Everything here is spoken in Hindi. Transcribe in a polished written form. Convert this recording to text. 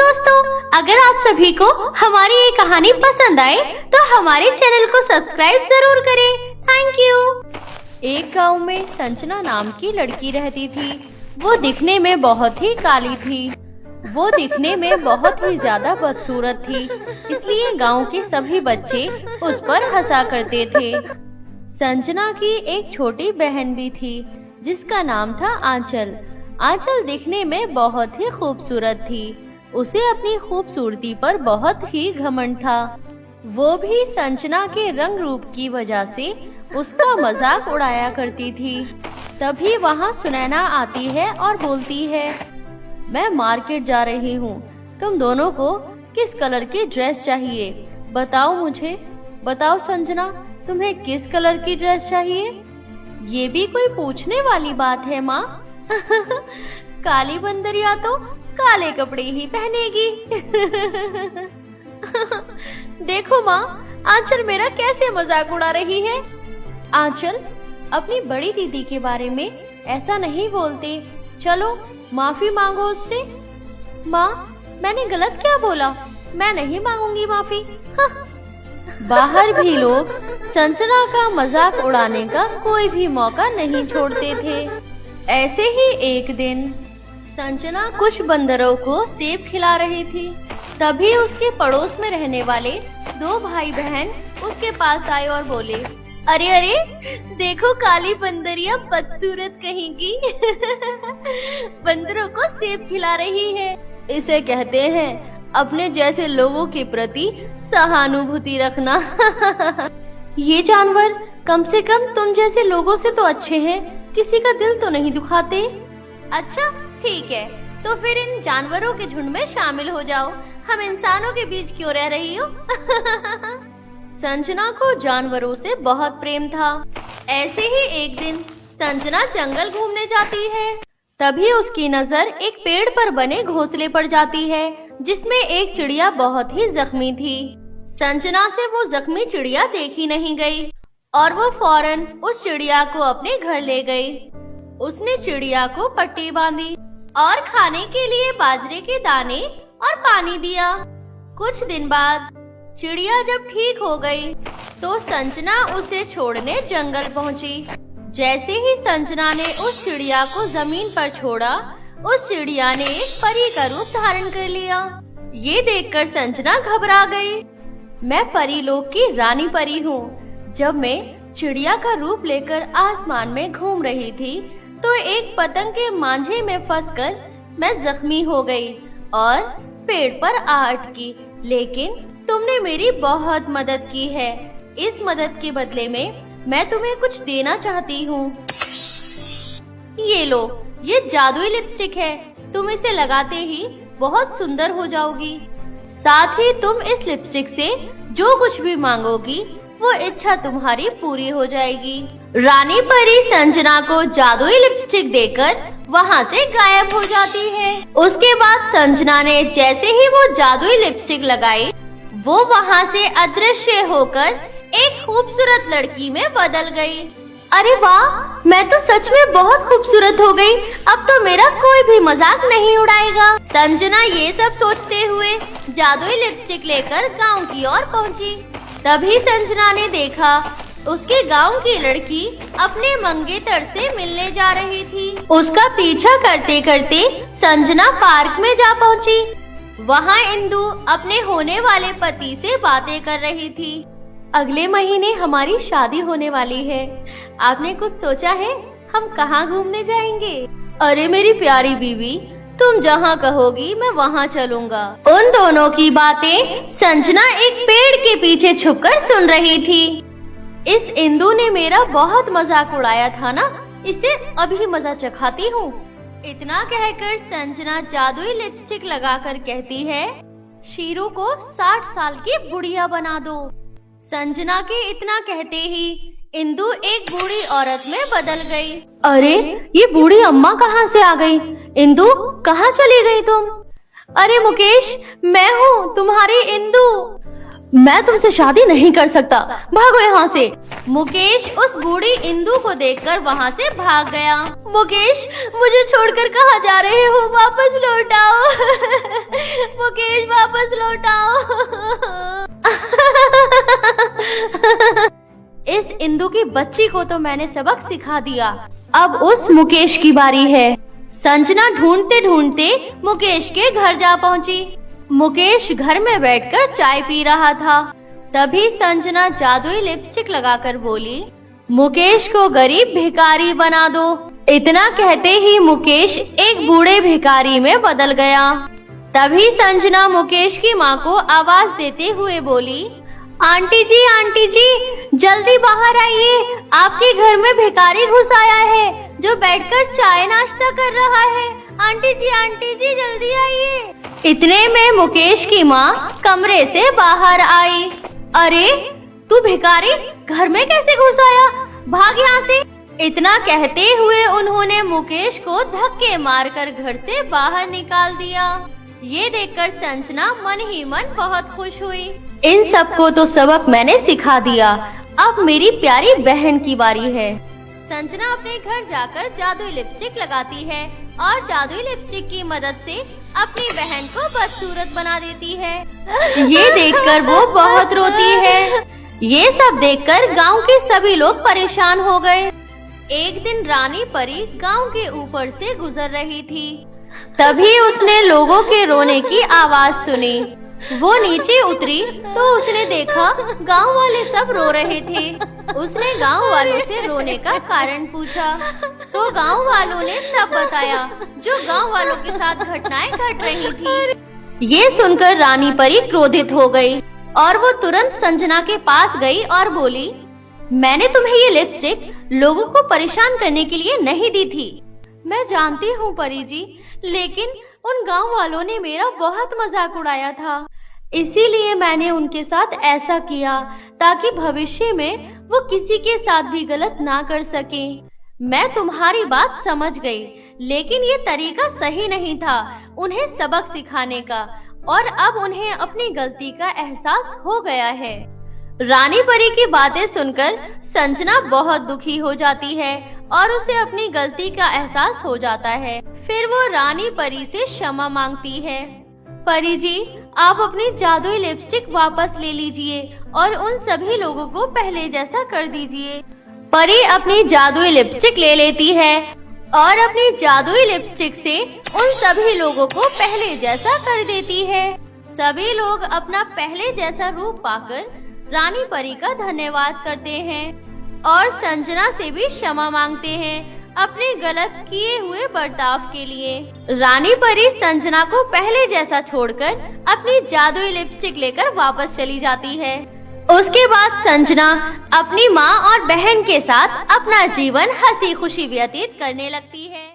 दोस्तों, अगर आप सभी को हमारी ये कहानी पसंद आए तो हमारे चैनल को सब्सक्राइब जरूर करें। Thank you. एक गांव में संजना नाम की लड़की रहती थी। वो दिखने में बहुत ही काली थी। वो दिखने में बहुत ही ज्यादा बदसूरत थी, इसलिए गांव के सभी बच्चे उस पर हंसा करते थे। संजना की एक छोटी बहन भी थी जिसका नाम था आंचल। आंचल दिखने में बहुत ही खूबसूरत थी। उसे अपनी खूबसूरती पर बहुत ही घमंड था। वो भी संजना के रंग रूप की वजह से उसका मजाक उड़ाया करती थी। तभी वहाँ सुनैना आती है और बोलती है, मैं मार्केट जा रही हूँ, तुम दोनों को किस कलर की ड्रेस चाहिए? बताओ मुझे। बताओ संजना, तुम्हें किस कलर की ड्रेस चाहिए? ये भी कोई पूछने वाली बात है माँ। काली बंदरिया तो काले कपड़े ही पहनेगी। देखो माँ, आंचल मेरा कैसे मजाक उड़ा रही है। आंचल, अपनी बड़ी दीदी के बारे में ऐसा नहीं बोलते। चलो माफी मांगो उससे। माँ, मैंने गलत क्या बोला? मैं नहीं मांगूंगी माफी। बाहर भी लोग संजना का मजाक उड़ाने का कोई भी मौका नहीं छोड़ते थे। ऐसे ही एक दिन संजना कुछ बंदरों को सेब खिला रही थी। तभी उसके पड़ोस में रहने वाले दो भाई बहन उसके पास आए और बोले, अरे अरे, देखो काली बंदरिया बदसूरत कहेंगी। बंदरों को सेब खिला रही है। इसे कहते हैं अपने जैसे लोगों के प्रति सहानुभूति रखना। ये जानवर कम से कम तुम जैसे लोगों से तो अच्छे हैं, किसी का दिल तो नहीं दुखाते। अच्छा ठीक है, तो फिर इन जानवरों के झुंड में शामिल हो जाओ। हम इंसानों के बीच क्यों रह रही हो? संजना को जानवरों से बहुत प्रेम था। ऐसे ही एक दिन संजना जंगल घूमने जाती है। तभी उसकी नजर एक पेड़ पर बने घोंसले पर जाती है जिसमें एक चिड़िया बहुत ही जख्मी थी। संजना से वो जख्मी चिड़िया देखी नहीं गई और वो फौरन उस चिड़िया को अपने घर ले गई। उसने चिड़िया को पट्टी बांधी और खाने के लिए बाजरे के दाने और पानी दिया। कुछ दिन बाद चिड़िया जब ठीक हो गई तो संजना उसे छोड़ने जंगल पहुंची। जैसे ही संजना ने उस चिड़िया को जमीन पर छोड़ा, उस चिड़िया ने एक परी का रूप धारण कर लिया। ये देखकर संजना घबरा गई। मैं परी लोक की रानी परी हूँ। जब मैं चिड़िया का रूप लेकर आसमान में घूम रही थी तो एक पतंग के मांझे में फंसकर मैं जख्मी हो गई और पेड़ पर आ अटकी। लेकिन तुमने मेरी बहुत मदद की है। इस मदद के बदले में मैं तुम्हें कुछ देना चाहती हूँ। ये लो, ये जादुई लिपस्टिक है। तुम इसे लगाते ही बहुत सुंदर हो जाओगी। साथ ही तुम इस लिपस्टिक से जो कुछ भी मांगोगी वो इच्छा तुम्हारी पूरी हो जाएगी। रानी परी संजना को जादुई लिपस्टिक देकर वहाँ से गायब हो जाती है। उसके बाद संजना ने जैसे ही वो जादुई लिपस्टिक लगाई, वो वहाँ से अदृश्य होकर एक खूबसूरत लड़की में बदल गई। अरे वाह, मैं तो सच में बहुत खूबसूरत हो गई। अब तो मेरा कोई भी मजाक नहीं उड़ाएगा। संजना ये सब सोचते हुए जादुई लिपस्टिक लेकर गांव की ओर पहुंची। तभी संजना ने देखा उसके गांव की लड़की अपने मंगेतर से मिलने जा रही थी। उसका पीछा करते करते संजना पार्क में जा पहुंची। वहाँ इंदु अपने होने वाले पति से बातें कर रही थी। अगले महीने हमारी शादी होने वाली है। आपने कुछ सोचा है हम कहाँ घूमने जाएंगे? अरे मेरी प्यारी बीवी, तुम जहाँ कहोगी मैं वहाँ चलूँगा। उन दोनों की बातें संजना एक पेड़ के पीछे छुपकर सुन रही थी। इस इंदु ने मेरा बहुत मजाक उड़ाया था ना, इसे अभी मजा चखाती हूँ। इतना कहकर संजना जादुई लिपस्टिक लगाकर कहती है, शीरू को 60 साल की बुढ़िया बना दो। संजना के इतना कहते ही इंदु एक बूढ़ी औरत में बदल गई। अरे ये बूढ़ी अम्मा कहाँ से आ गई? इंदु, कहाँ चली गई तुम? अरे मुकेश, मैं हूँ तुम्हारी इंदु। मैं तुमसे शादी नहीं कर सकता, भागो यहाँ से। मुकेश उस बूढ़ी इंदु को देखकर वहाँ से भाग गया। मुकेश, मुझे छोड़कर कहाँ जा रहे हो? वापस लौट आओ। मुकेश, वापस लौट आओ। इस इंदु की बच्ची को तो मैंने सबक सिखा दिया, अब उस मुकेश की बारी है। संजना ढूंढते ढूंढते मुकेश के घर जा पहुंची। मुकेश घर में बैठकर चाय पी रहा था। तभी संजना जादुई लिपस्टिक लगाकर बोली, मुकेश को गरीब भिखारी बना दो। इतना कहते ही मुकेश एक बूढ़े भिखारी में बदल गया। तभी संजना मुकेश की माँ को आवाज देते हुए बोली, आंटी जी, जल्दी बाहर आइए, आपके घर में भिखारी घुस आया है जो बैठकर चाय नाश्ता कर रहा है। आंटी जी, जल्दी आइए। इतने में मुकेश की माँ कमरे से बाहर आई। अरे, तू भिखारी घर में कैसे घुस आया? भाग यहाँ से। इतना कहते हुए उन्होंने मुकेश को धक्के मारकर घर से बाहर निकाल दिया। ये देखकर संजना मन ही मन बहुत खुश हुई। इन सबको तो सबक मैंने सिखा दिया, अब मेरी प्यारी बहन की बारी है। संजना अपने घर जाकर जादुई लिपस्टिक लगाती है और जादुई लिपस्टिक की मदद से अपनी बहन को बदसूरत बना देती है। ये देखकर वो बहुत रोती है। ये सब देखकर गांव के सभी लोग परेशान हो गए। एक दिन रानी परी गांव के ऊपर से गुजर रही थी। तभी उसने लोगों के रोने की आवाज सुनी। वो नीचे उतरी तो उसने देखा गांव वाले सब रो रहे थे। उसने गांव वालों से रोने का कारण पूछा तो गांव वालों ने सब बताया जो गांव वालों के साथ घटनाएं घट रही थी। ये सुनकर रानी परी क्रोधित हो गई और वो तुरंत संजना के पास गई और बोली, मैंने तुम्हें ये लिपस्टिक लोगों को परेशान करने के लिए नहीं दी थी। मैं जानती हूँ परी जी, लेकिन उन गांव वालों ने मेरा बहुत मजाक उड़ाया था, इसीलिए मैंने उनके साथ ऐसा किया ताकि भविष्य में वो किसी के साथ भी गलत ना कर सके। मैं तुम्हारी बात समझ गई, लेकिन ये तरीका सही नहीं था उन्हें सबक सिखाने का, और अब उन्हें अपनी गलती का एहसास हो गया है। रानी परी की बातें सुनकर संजना बहुत दुखी हो जाती है और उसे अपनी गलती का एहसास हो जाता है। फिर वो रानी परी से क्षमा मांगती है। परी जी, आप अपनी जादुई लिपस्टिक वापस ले लीजिए और उन सभी लोगों को पहले जैसा कर दीजिए। परी अपनी जादुई लिपस्टिक ले लेती है और अपनी जादुई लिपस्टिक से उन सभी लोगों को पहले जैसा कर देती है। सभी लोग अपना पहले जैसा रूप पाकर रानी परी का धन्यवाद करते हैं और संजना से भी क्षमा मांगते हैं अपने गलत किए हुए बर्ताव के लिए। रानी परी संजना को पहले जैसा छोड़कर अपनी जादुई लिपस्टिक लेकर वापस चली जाती है। उसके बाद संजना अपनी माँ और बहन के साथ अपना जीवन हंसी खुशी व्यतीत करने लगती है।